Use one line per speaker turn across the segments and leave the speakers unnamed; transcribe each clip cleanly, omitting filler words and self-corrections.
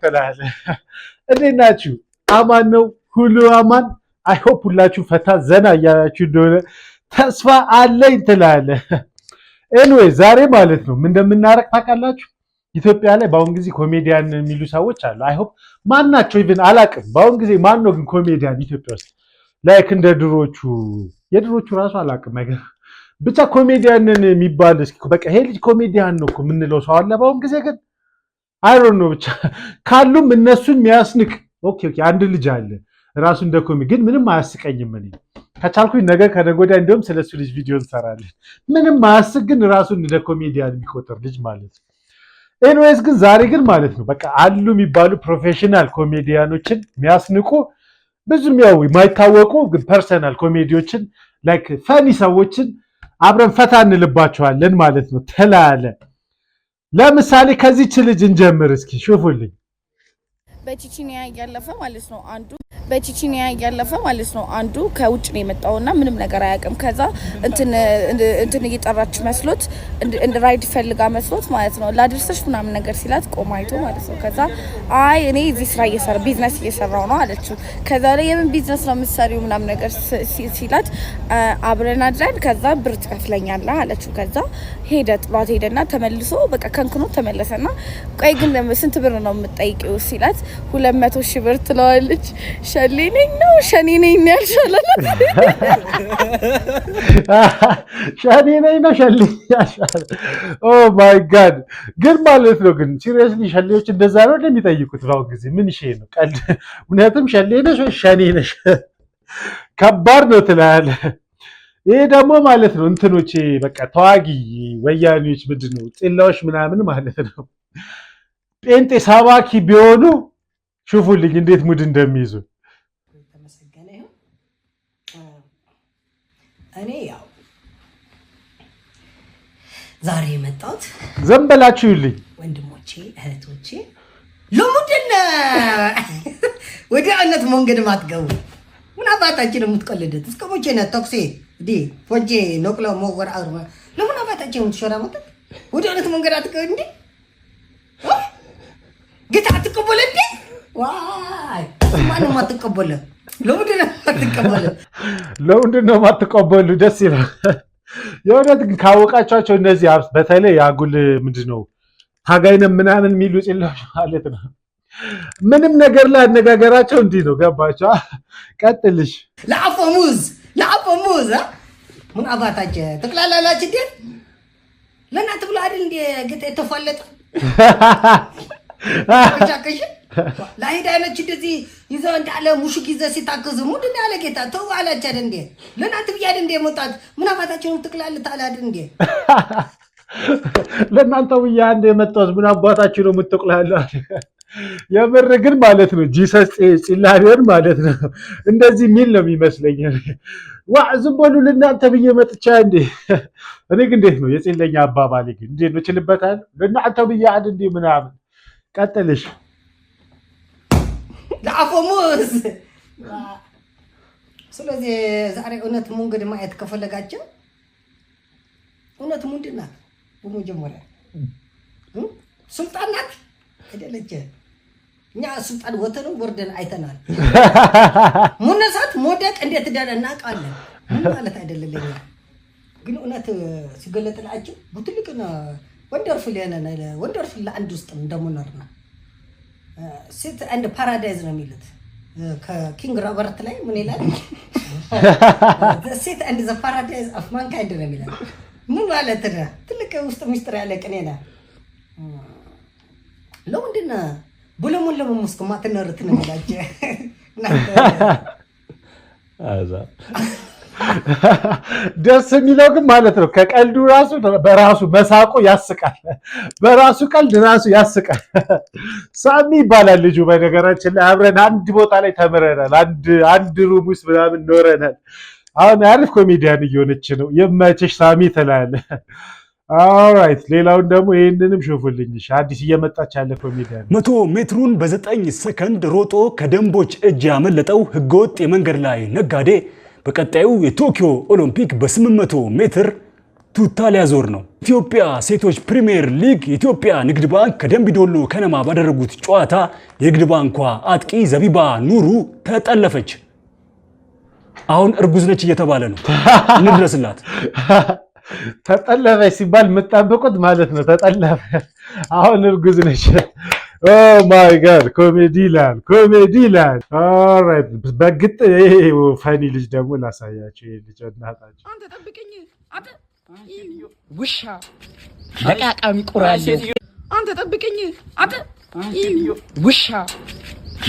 ትላለህ። እንዴት ናችሁ? አማን ነው ሁሉ አማን። አይ ሆፕ ሁላችሁ ፈታ ዘና እያላችሁ እንደሆነ ተስፋ አለኝ ትላለህ። ኤኒዌይ ዛሬ ማለት ነው ምን እንደምናረግ ታውቃላችሁ? ኢትዮጵያ ላይ በአሁን ጊዜ ኮሜዲያን የሚሉ ሰዎች አሉ። አይ ሆፕ ማን ናቸው ኢቭን አላውቅም። በአሁን ጊዜ ማን ነው ግን ኮሜዲያን ኢትዮጵያ ውስጥ ላይክ እንደ የድሮቹ ራሱ አላውቅም ነገር ብቻ ኮሜዲያንን የሚባል እስኪ በቃ ይሄ ልጅ ኮሜዲያን ነው እኮ የምንለው ሰው አለ። በአሁን ጊዜ ግን አይ ዶንት ኖ ብቻ ካሉም እነሱን የሚያስንቅ ኦኬ አንድ ልጅ አለ ራሱ እንደ ኮሜዲ ግን ምንም አያስቀኝም። እኔ ከቻልኩኝ ነገ ከነገ ወዲያ እንደውም ስለሱ ልጅ ቪዲዮ እንሰራለን። ምንም አያስቅ ግን ራሱን እንደ ኮሜዲያን የሚቆጠር ልጅ ማለት ነው። ኤኒዌይስ ግን ዛሬ ግን ማለት ነው በቃ አሉ የሚባሉ ፕሮፌሽናል ኮሜዲያኖችን የሚያስንቁ ብዙም ያው የማይታወቁ ግን ፐርሰናል ኮሜዲዎችን ላይክ ፈኒ ሰዎችን አብረን ፈታ እንልባቸዋለን ማለት ነው። ተላለ ለምሳሌ ከዚህች ልጅ እንጀምር እስኪ ሹፉልኝ።
በቺቺኒያ እያለፈ ማለት ነው አንዱ ከውጭ ነው የመጣውና ምንም ነገር አያውቅም። ከዛ እንትን እየጠራች መስሎት ራይድ ፈልጋ መስሎት ማለት ነው ላድርሰሽ ምናምን ነገር ሲላት ቆማይቶ ማለት ነው። ከዛ አይ እኔ እዚህ ቢዝነስ እየሰራው ነው አለችው። ከዛ ላይ የምን ቢዝነስ ነው የምትሰሪው ምናምን ነገር ሲላት አብረን አድረን ከዛ ብር ትከፍለኛለህ አለችው። ከዛ ጥሏት ሄደና ተመልሶ በቃ ከንክኖ ተመለሰና ቆይ ግን ስንት ብር ነው የምትጠይቂው ሲላት 200,000 ብር ትለዋለች። ሸኔ ነኝ ያልሻለለ ኦ ማይ ጋድ ግን ማለት ነው ግን ሲሪየስሊ ሸሌዎች እንደዛ ነው እንደሚጠይቁት ነው ጊዜ ምን ይሄ ነው ቀልድ? ምክንያቱም ሸሌ ነሽ ወይ ሸኔ ነሽ ከባድ ነው ትላለህ። ይሄ ደግሞ ማለት ነው እንትኖቼ በቃ ተዋጊ ወያኔዎች ምንድነው ጤላዎች ምናምን ማለት ነው ጴንጤ ሳባኪ ቢሆኑ ሹፉልኝ እንዴት ሙድ እንደሚይዙ።
እኔ ያው ዛሬ የመጣሁት
ዘንበላችሁልኝ
ወንድሞቼ እህቶቼ ለምንድን ወደ አይነት መንገድ ማትገቡ ምን አባታችን የምትቀልዱት እስከ መቼ ነው? ተክሴ ፎጄ ነቅሎ መወር አርማ ለምን አባታችን የምትሾራሙት ወደ አይነት መንገድ አትገቡ እንዴ? ጌታ አትቀበለ እንዴ? ዋይ ማንም አትቀበለ። ለምንድን ነው የማትቀበሉ? ደስ ይላል። የእውነት ግን ካወቃቸዋቸው እነዚህ በተለይ አጉል ምንድነው ታጋይነን ምናምን የሚሉ ጽላሽ ማለት ነው ምንም ነገር ላይ አነጋገራቸው እንዲህ ነው። ገባቸው? ቀጥልሽ ለአፈሙዝ ምን አባታቸው ተክላላላች እንዴ? ለእናት ብሎ አይደል እንዴ ጌታ የተፋለጠ ቻከሽ ላይዳ ያለች እንደዚህ ይዘው እንዳለ ሙሽክ ይዘ ሲታከዙ ምንድን ያለ ጌታ ተው አላች አይደል እንዴ? ለእናንተ ብያድ እንዴ መጣት ምን አባታቸው ትክላልታ አይደል እንዴ?
ለእናንተ ብያ እንዴ መጣት ምን አባታቸው ነው የምትቆላለው? የምር ግን ማለት ነው ጂሰስ ጽላቢውን ማለት ነው እንደዚህ ሚል ነው የሚመስለኝ። ዝም በሉ ለእናንተ ብዬ መጥቻ እንዴ? እኔ ግን እንዴት ነው የጽለኛ አባባሌ ግን እንዴት ነው ችልበታል? ለእናንተ ብያ አይደል እንዴ ምናምን። ቀጥልሽ
ለአፈሙዝ። ስለዚህ ዛሬ እውነት መንገድ ማየት ከፈለጋችሁ እውነት ምንድን ናት? በመጀመሪያ ሱልጣን ናት አይደለች? እኛ ሱልጣን ወተነው ወርደን አይተናል። ሙነሳት ሞደቅ እንዴት እንዳለ እናውቃለን። ምን ማለት አይደለም። ግን እውነት ሲገለጥላችሁ በትልቅና ወንደርፉል ለአንድ ውስጥ እንደምኖርና ሴት አንድ ፓራዳይዝ ነው የሚሉት ከኪንግ ሮበርት ላይ ምን ይላል? ሴት አንድ ዘ ፓራዳይዝ ኦፍ ማንካይንድ ነው የሚላል። ምን ማለት ነው? ትልቅ ውስጥ ሚስጥር ያለ ቅኔ ነው። ለምንድን ነው ብለሙን ለመሙስክ ማትነርት ነው የሚላቸው?
ደስ የሚለው ግን ማለት ነው ከቀልዱ ራሱ በራሱ መሳቁ ያስቃል። በራሱ ቀልድ ራሱ ያስቃል። ሳሚ ይባላል ልጁ። በነገራችን ላይ አብረን አንድ ቦታ ላይ ተምረናል። አንድ ሩም ውስጥ ምናምን ኖረናል። አሁን አሪፍ ኮሜዲያን እየሆነች ነው። የማይችሽ ሳሚ ትላለህ። ኦልራይት ሌላውን ደግሞ ይሄንንም ሹፉልኝ። አዲስ እየመጣች ያለ ኮሜዲያን
100 ሜትሩን በ9 ሰከንድ ሮጦ ከደንቦች እጅ ያመለጠው ህገወጥ የመንገድ ላይ ነጋዴ በቀጣዩ የቶኪዮ ኦሎምፒክ በ800 ሜትር ቱታ ሊያዞር ነው። ኢትዮጵያ ሴቶች ፕሪሚየር ሊግ የኢትዮጵያ ንግድ ባንክ ከደምቢዶሎ ከነማ ባደረጉት ጨዋታ የንግድ ባንኳ አጥቂ ዘቢባ ኑሩ ተጠለፈች። አሁን እርጉዝ ነች እየተባለ ነው። እንድረስላት።
ተጠለፈች ሲባል የምትጠብቁት ማለት ነው። ተጠለፈ አሁን እርጉዝ ነች። ኦ ማይ ጋድ ኮሜዲ ይላል፣ ኮሜዲ ይላል። ኦልራይት በግጥ ይሄ ፈኒ ልጅ ደግሞ ላሳያችሁ። ይሄ ልጅ እናታችሁ
አንተ ጠብቀኝ አተ ውሻ ለቃቃሚ ቁራሌ አንተ ጠብቀኝ አተ ውሻ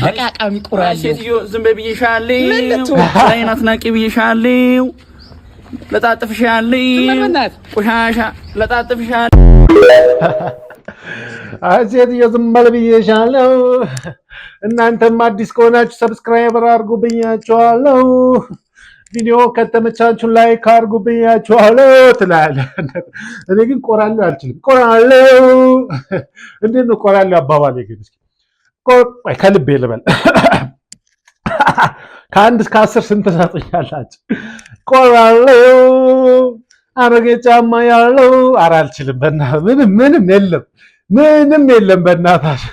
ለቃቃሚ ቁራሌ ሴትዮ ዝም በይ ብዬሻለሁ። አይናት ናቂ ብዬሻለሁ። ለጣጥፍሻለሁ ቆሻሻ ለጣጥፍሻለሁ።
ሴትዮ ዝም በል ብዬሻለሁ። እናንተም አዲስ ከሆናችሁ ሰብስክራይበር አድርጉ ብያችኋለሁ። ቪዲዮ ከተመቻችሁ ላይክ አድርጉ ብያችኋለሁ ትላለህ። እኔ ግን ቆራለሁ አልችልም። ቆራለሁ እንዴት ነው ቆራለሁ አባባሌ? ግን እስኪ ቆይ ከልቤ ልበል። ከአንድ እስከ 10 ስንት ሰጡኛላችሁ? ቆራለሁ አሮጌ ጫማ ያለው ኧረ አልችልም። በእናትህ ምንም የለም፣ ምንም የለም በእናታችሁ።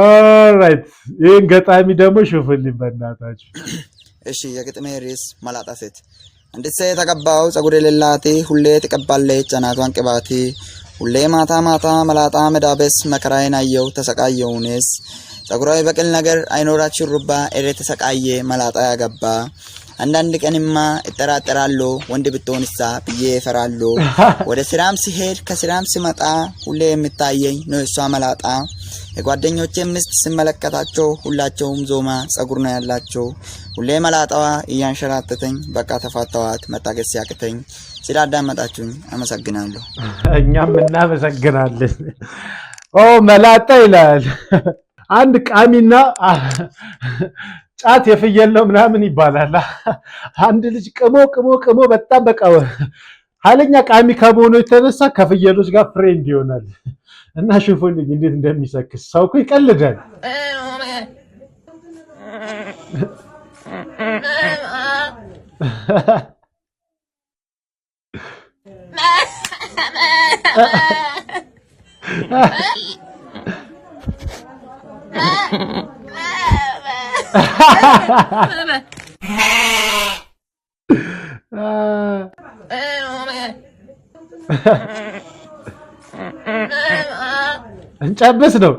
ኦልራይት ይሄን ገጣሚ ደግሞ ሹፍልኝ በእናታችሁ።
እሺ የግጥሜ ርዕስ መላጣ ሴት። እንዴት ሴት ተቀባው ጸጉር የሌላት ሁሌ ትቀባለች አናቷን ቅባት ሁሌ ማታ ማታ መላጣ መዳበስ መከራዬን አየው ተሰቃየውንስ ጸጉራዊ በቅል ነገር አይኖራት ሹሩባ እሬ ተሰቃየ መላጣ ያገባ አንዳንድ ቀንማ እጠራጠራለሁ ወንድ ብትሆንሳ ብዬ እፈራለሁ። ወደ ስራም ሲሄድ ከስራም ሲመጣ ሁሌ የምታየኝ ነው እሷ መላጣ። የጓደኞቼ ምስት ስመለከታቸው ሁላቸውም ዞማ ጸጉር ነው ያላቸው። ሁሌ መላጣዋ እያንሸራተተኝ በቃ ተፋታዋት መታገስ ሲያቅተኝ። ስላዳመጣችሁኝ አመሰግናለሁ።
እኛም እናመሰግናለን። ኦ መላጣ ይላል። አንድ ቃሚና ጫት የፍየል ነው ምናምን ይባላል። አንድ ልጅ ቅሞ በጣም በቃ ኃይለኛ ቃሚ ከመሆኑ የተነሳ ከፍየሎች ጋር ፍሬንድ ይሆናል። እና ሽፉልኝ እንዴት እንደሚሰክስ ሰው እኮ ይቀልዳል። እንጨብስ ነው።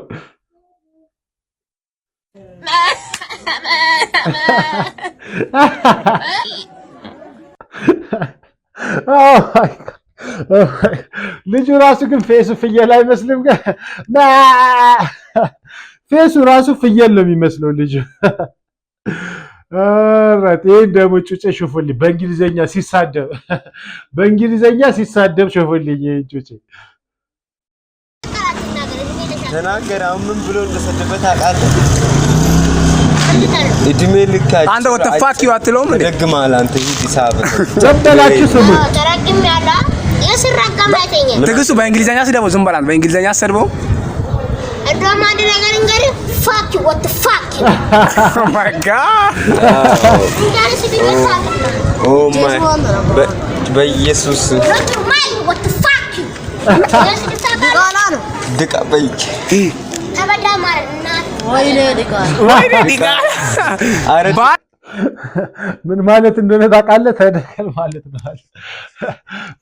ልጁ ራሱ ግን ፌሱ ፍየል አይመስልም? ፌሱ ራሱ ፍየል ነው የሚመስለው ልጁ። ይህን ደግሞ ጩጬ ሹፉልኝ በእንግሊዘኛ ሲሳደብ ሹፉልኝ። ይህን ጩጬ
ተናገር። አሁን ምን ብሎ እንደሰደበ ታውቃለህ? እድሜ ልካችሁ
አንተ ወጥ ፋክ ዩ አትለውም እንዴ?
ደግማል አንተ ሂሳብ
ዘበላችሁ ስሙ
ተረግም ያለ የስራቀም አይተኛ
ትግሱ በእንግሊዘኛ ስደው ዝም በላን። በእንግሊዘኛ ሰድበው
እንደውም አንድ ነገር እንግዲህ ፋክ ዩ ወጥ ፋክ ዩ
ኦ ማይ ጋድ
ኦ ማይ በኢየሱስ
ማይ ወጥ ፋክ ዩ
ድቃ በይክ
ተበዳ ማርና
ወይኔ ዲጋ
አረ
ምን ማለት እንደሆነ ታውቃለህ? ተደከል ማለት ነው።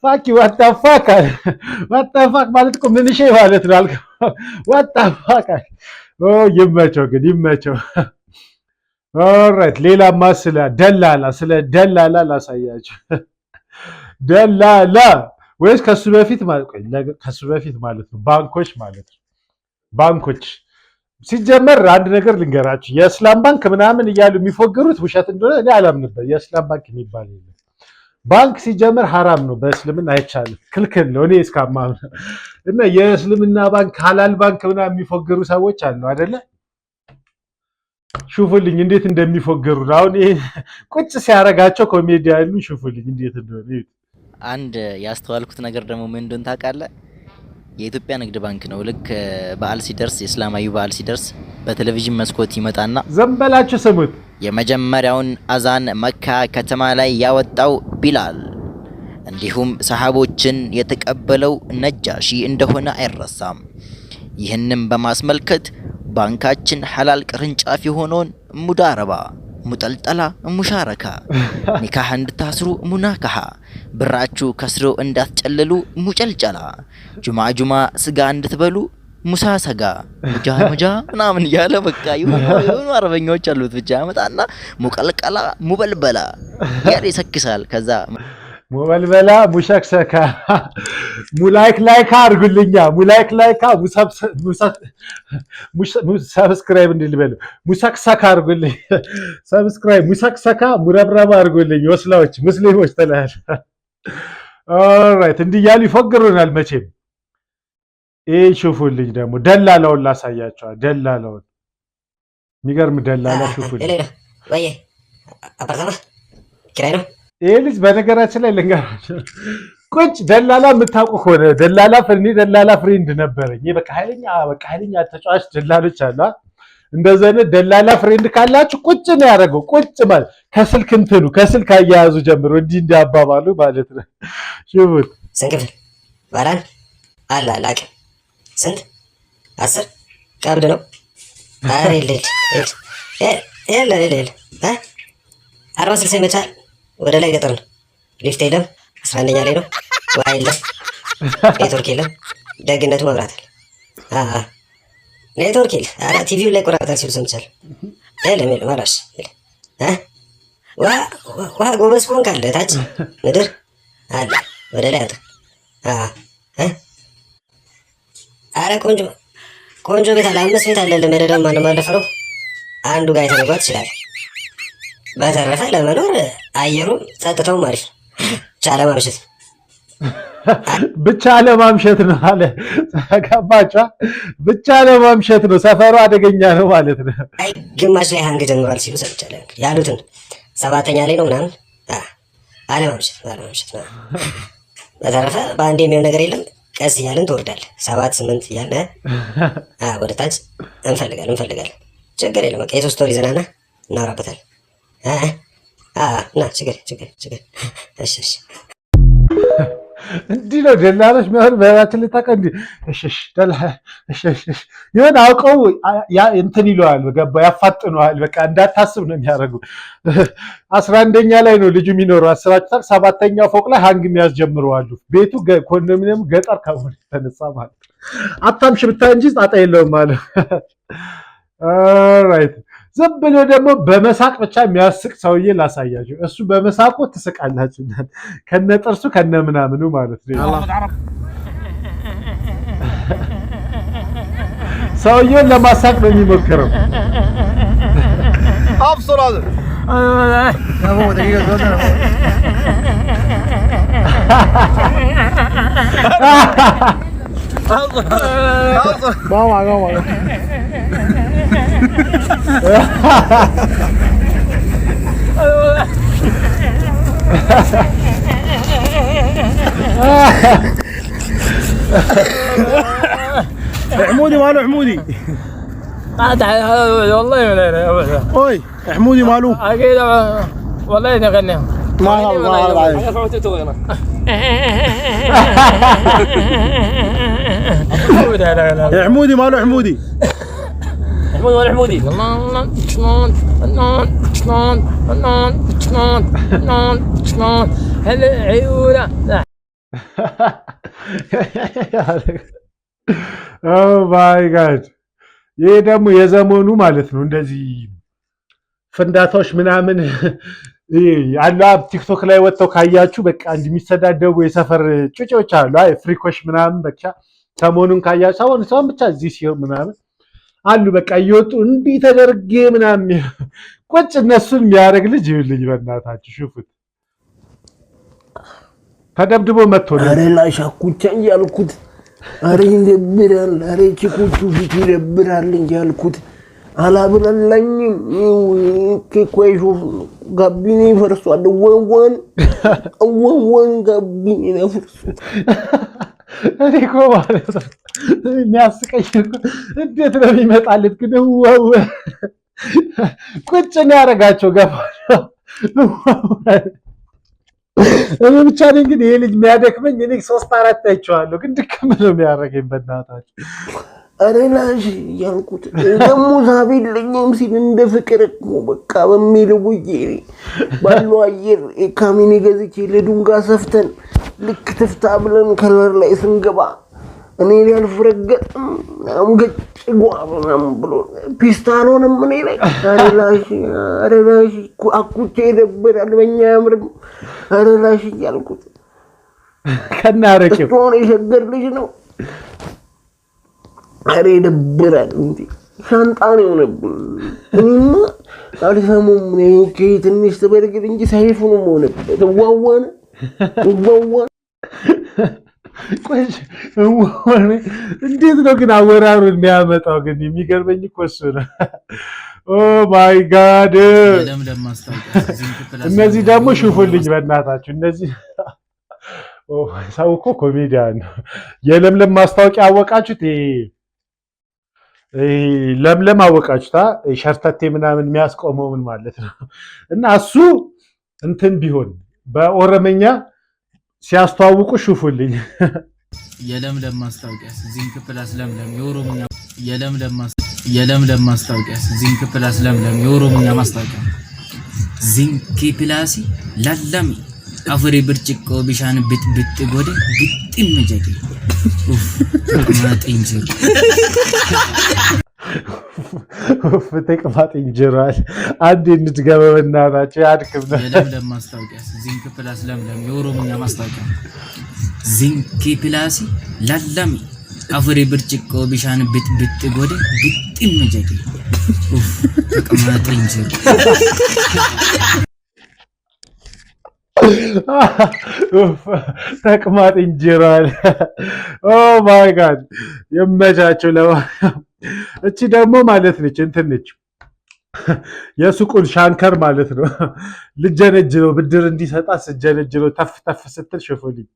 ፋክ ዋት ዘ ፋክ ማለት እኮ ምን ሸይ ማለት ነው አልከው። ዋት ዘ ፋክ ይመቸው ግን ይመቸው። ኦልራይት ሌላማ ስለ ደላላ ላሳያችሁ። ደላላ ወይስ ከሱ በፊት ማለት ነው ባንኮች ማለት ነው። ባንኮች ሲጀመር አንድ ነገር ልንገራችሁ። የእስላም ባንክ ምናምን እያሉ የሚፎገሩት ውሸት እንደሆነ እኔ አላምንበት። የእስላም ባንክ የሚባል የለም። ባንክ ሲጀመር ሐራም ነው፣ በእስልምና አይቻልም፣ ክልክል ነው። እኔ እስካማም እና የእስልምና ባንክ ሐላል ባንክ ምናምን የሚፎገሩ ሰዎች አሉ አይደለ? ሹፉልኝ እንዴት እንደሚፎገሩ። አሁን ይሄ ቁጭ ሲያረጋቸው ኮሜዲያኑ ሹፉልኝ እንዴት እንደሆነ።
አንድ ያስተዋልኩት ነገር ደግሞ ምን እንደሆነ ታውቃለህ? የኢትዮጵያ ንግድ ባንክ ነው። ልክ በዓል ሲደርስ የእስላማዊ በዓል ሲደርስ በቴሌቪዥን መስኮት ይመጣና
ዘንበላችሁ ስሙት።
የመጀመሪያውን አዛን መካ ከተማ ላይ ያወጣው ቢላል እንዲሁም ሰሃቦችን የተቀበለው ነጃሺ እንደሆነ አይረሳም። ይህንም በማስመልከት ባንካችን ሐላል ቅርንጫፍ የሆነውን ሙዳረባ፣ ሙጠልጠላ፣ ሙሻረካ፣ ኒካህ እንድታስሩ ሙናካሃ፣ ብራችሁ ከስሮ እንዳትጨልሉ ሙጨልጨላ፣ ጁማ ስጋ እንድትበሉ ሙሳሰጋ፣ ሙጃ ምናምን እያለ በቃ የሆኑ አረበኛዎች አሉት ብቻ ያመጣና ሙቀልቀላ፣ ሙበልበላ ያለ ይሰክሳል። ከዛ
ሙበልበላ፣ ሙሸክሸካ፣ ሙላይክ አድርጉልኛ፣ ሙላይክ ሰብስክራይብ እንድልበሉ፣ ሙሰክሰካ አድርጉልኝ፣ ሰብስክራይብ፣ ሙሰክሰካ፣ ሙረብረባ አድርጉልኝ። ወስላዎች ሙስሊሞች ተላል። ኦልራይት እንዲህ እያሉ ይፎግሩናል መቼም። ይህ ሹፉልኝ ደግሞ ደላለውን ላሳያቸዋል። ደላለውን የሚገርም ደላላ ሹፉልኝ። ይህ ልጅ በነገራችን ላይ ልንገራቸው፣ ቁጭ ደላላ የምታውቁ ከሆነ ደላላ ፍሬንድ ነበረኝ። በቃ ኃይለኛ ተጫዋች ደላሎች አሉ። እንደዚህ አይነት ደላላ ፍሬንድ ካላችሁ ቁጭ ነው ያደረገው። ቁጭ ማለት ከስልክ አያያዙ ጀምሮ እንዲህ እንዳባባሉ ማለት ነው። ሽቡት
ስንክፍል ባላን አላላቅ ስንት 10 ቀብድ ነው። አሬ ሌል 40 ይመቻል። ወደ ላይ ገጠር ነው። ሊፍት የለም። 11ኛ ላይ ነው። ውሃ የለም። ኔትወርክ የለም። ደግነቱ መብራት አለ። ኔትወርክ የለም። ኧረ ቲቪው ላይ ቆራጣል ሲሉ ሰምቻለሁ። የለም አላሽ ውሃ ጎበዝ ከሆንክ አለ። ታች ምድር አለ። ወደ ላይ አውጣ። ኧረ ቆንጆ ቤት አለ። 5 ቤት አለ። ለመደዳ ማንም አልደፈረው። አንዱ ጋር የተነጓት ይችላል። በተረፈ ለመኖር አየሩም ጸጥታውም አሪፍ ነው። ብቻ ለማምሸት ነው አለ። ገባችኋ? ብቻ ለማምሸት ነው። ሰፈሩ አደገኛ ነው ማለት ነው። አይ ግማሽ ላይ ሀንግ ጀምሯል ሲሉ ሰምቻለሁ። ያሉትን 7ኛ ላይ ነው ምናምን አለማምሸት። በተረፈ በአንድ የሚሆን ነገር የለም። ቀስ እያልን ትወርዳለህ። 7 8 እያለ ወደ ታች እንፈልጋለን። ችግር የለም። በቃ የ3 ወር ይዘናና እናወራበታለን። ና ችግር እሺ
እንዲህ ነው ደላሎች የሚሆን በራችን ልታቀ ይሆን አውቀው እንትን ይለዋል። ገባ ያፋጥነዋል። በቃ እንዳታስብ ነው የሚያደርጉ። 11ኛ ላይ ነው ልጁ የሚኖረው። አስባችሁታል? 7ኛው ፎቅ ላይ ሀንግ የሚያስጀምረዋሉ። ቤቱ ኮንዶሚኒየሙ ገጠር ከሆነ የተነሳ ማለት አታምሽ ብታይ እንጂ ጣጣ የለውም ማለት። ኦልራይት ዝም ብሎ ደግሞ በመሳቅ ብቻ የሚያስቅ ሰውዬ ላሳያችሁ። እሱ በመሳቁ ትስቃላችሁ ከነጥርሱ ከነምናምኑ ማለት ነው። ሰውዬውን ለማሳቅ ነው የሚሞክረው።
حمودي ماله حمودي والله اوي حمودي ماله اكيد والله نغني ما حمودي ماله حمودي
ولا حمودي هلا عيونا
ኦ ማይ ጋድ ይሄ ደግሞ የዘመኑ ማለት ነው። እንደዚህ ፍንዳታዎች ምናምን አሉ። ቲክቶክ ላይ ወጥተው ካያችሁ በቃ እንደሚሰዳደቡ የሰፈር ጩጮች አሉ። አይ ፍሪኮሽ ምናምን በቃ ሰሞኑን ካያችሁ ሰሞኑን ብቻ እዚህ ሲሆን ምናምን አሉ። በቃ እየወጡ እንዲህ ተደርጌ ምናምን ቁጭ እነሱን የሚያደርግ ልጅ ይልኝ በእናታችሁ ሽፉት። ተደብድቦ መጥቶ ነው
አሬላ ሻኩቻ ያልኩት። አሬ ይደብራል። አሬ ቺኩቹ ፊት ይደብራል ያልኩት አላብላላኝም። ከኮይሹ ጋቢኔ ፈርሷል። ወንወን ጋቢኔ ፈርሷ እኔ እኮ ማለት ነው የሚያስቀኝ እንዴት ነው የሚመጣለት ግን ቁጭ ነው ያደረጋቸው። ገባ
እኔ ብቻ ነኝ ግን ይሄ ልጅ የሚያደክመኝ። እኔ 3-4 አይቼዋለሁ ግን ድክም ነው የሚያደርገኝ በእናታችሁ።
ኧረ ላሽ እያልኩት ደግሞ ሳቢ የለኝም ሲል እንደ ፍቅር እኮ በቃ በሚል ውዬ ባለው አየር ካሚኔ ገዝቼ ለዱንጋ ሰፍተን ልክ ትፍታ ብለን ከለር ላይ ስንገባ እኔ ያልፍረገጥም ገጭጓ ምናምን ብሎ ፒስታኖንም እኔ ላይ ኧረ ላሽ አኩቼ ይደብራል በእኛ ያምርም። ኧረ ላሽ እያልኩት
ከናረቂው
ሆነ የሸገር ልጅ ነው። ኧረ ይደብራል እንዴ ሻንጣ ነው የሆነብኝ። እኔማ አልሰሙም ትንሽ ትበርግድ እንጂ ሳይፉ ነው የሆነበት። እዋዋነ
እንዴት ነው ግን አወራሩን የሚያመጣው? ግን የሚገርመኝ እኮ እሱ ነው። ኦ ማይ ጋድ! እነዚህ ደግሞ ሽፉልኝ በእናታችሁ። እነዚህ ሰው እኮ ኮሜዲያን ነው። የለምለም ማስታወቂያ አወቃችሁት? ለምለም አወቃችሁታ? ሸርተቴ ምናምን የሚያስቆመው ምን ማለት ነው? እና እሱ እንትን ቢሆን በኦሮምኛ ሲያስተዋውቁ ሽፉልኝ።
የለምለም ማስታወቂያ ዚንክ ፕላስ ለምለም የኦሮምኛ የለምለም ማስታወቂያ ዚንክ ፕላስ ለምለም የኦሮምኛ ማስታወቂያ ዚንክ ፕላስ ለለም አፍሪ ብርጭቆ ቢሻን ብጥብጥ ጎደ ግጥም ጀቂ ኡፍ ማጥንጀር
ተቅማጥ እንጀራል አንዴ እንድትገባ በእናታችሁ ያድክም ነው።
የለምለም ማስታወቂያ ዚንክ ፕላስ ለምለም የኦሮምኛ ማስታወቂያ ዚንክ ፕላስ ለለም አፍሪ ብርጭቆ ቢሻን ብጥብጥ ጎደ ግጥም ጀቂ ኡፍ ተቅማጥ እንጀራ
ተቅማጥ እንጀራል። ኦ ማይ ጋድ የመቻቸው እቺ ደግሞ ማለት ነች እንትን ነች የሱቁን ሻንከር ማለት ነው። ልጀነጅ ነው ብድር እንዲሰጣት ስጀነጅ ነው ተፍ ተፍ ስትል ሽፉልኝ።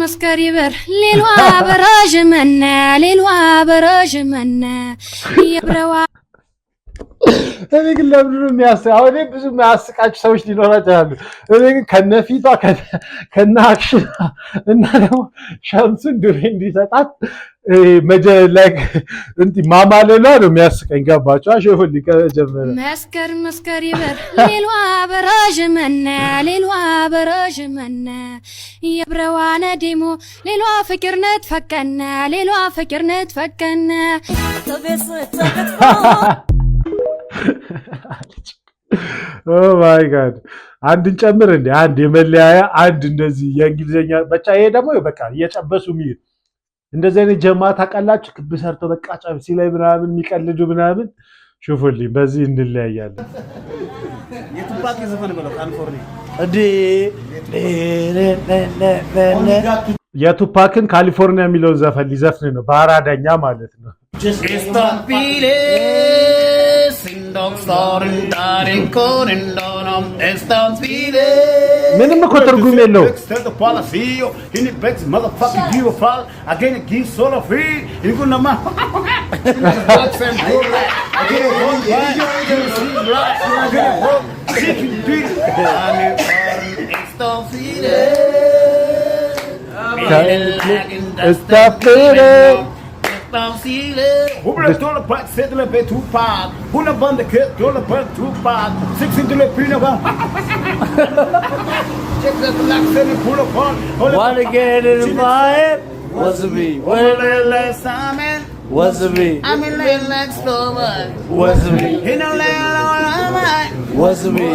መስከር ይበር ሌሏ በረዥመነ የብረዋ
እኔ ግን ለምንድን ነው የሚያስቅ? አሁን ብዙ የሚያስቃችሁ ሰዎች ሊኖራቸው አሉ። እኔ ግን ከነፊቷ ከነ አክሽን እና ደግሞ ሸምሱን ዱሬ እንዲሰጣት ማማለሏ ነው የሚያስቀኝ። ገባችሁ? አሸፉልኝ ከጀመረ
መስከር ይበር ሌሏ በረዥመነ የብረዋነ ዴሞ ሌሏ ፍቅርነት ፈቀነ
ኦ ማይ ጋድ አንድን ጨምር እንዴ! አንድ የመለያያ አንድ እንደዚህ የእንግሊዘኛ ብቻ። ይሄ ደግሞ በቃ እየጨበሱ የሚሄድ እንደዚህ አይነት ጀማ ታውቃላችሁ? ክብ ሰርተው በቃ ጨብሲ ላይ ምናምን የሚቀልዱ ምናምን ሹፉልኝ። በዚህ እንለያያለን።
የቱፓክ ዘፈን ብለው ካሊፎርኒያ
የቱፓክን ካሊፎርኒያ የሚለውን ዘፈን ሊዘፍን ነው በአራዳኛ ማለት ነው። ምንም እኮ ትርጉም የለውም።
Who will do the part, set the bed to part, who the band the kid, do the part to part, 6 into the pinna. Check the black city, pull apart.
Wanna get in my was me.
Well, last time,
was me.
I'm in the next door.
Was me.
In a land,
was me.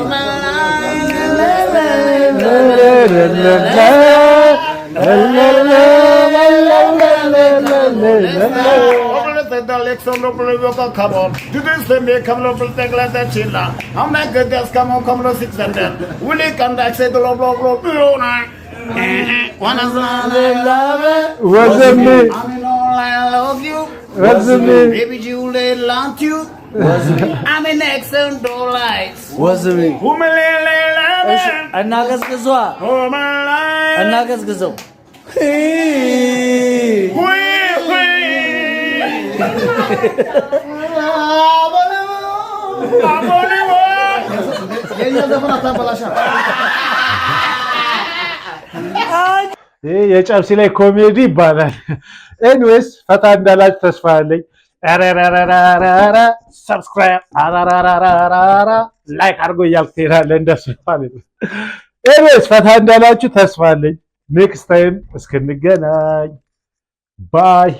Come on, do this let me come up with the glass that chilla. I'm not good, just come on, come on, 600. Will it come back, say the low, one is
wasn't me.
I love you.
Wasn't me.
Baby Julie, love you. I'm in excellent door lights.
Wasn't me.
Who me love?
Anagas Gazwa.
Oh my life.
Anagas Gazo.
Hey.
ይሄ የጨብሲ ላይ ኮሜዲ ይባላል። ኤኒዌይስ ፈታ እንዳላችሁ ተስፋ አለኝ። ሰብስክራይብ ላይክ አድርጎ እያልክ ትሄዳለህ እንደሱ ማለት ነው። ኤኒዌይስ ፈታ እንዳላችሁ ተስፋ አለኝ። ኔክስት ታይም እስክንገናኝ ባይ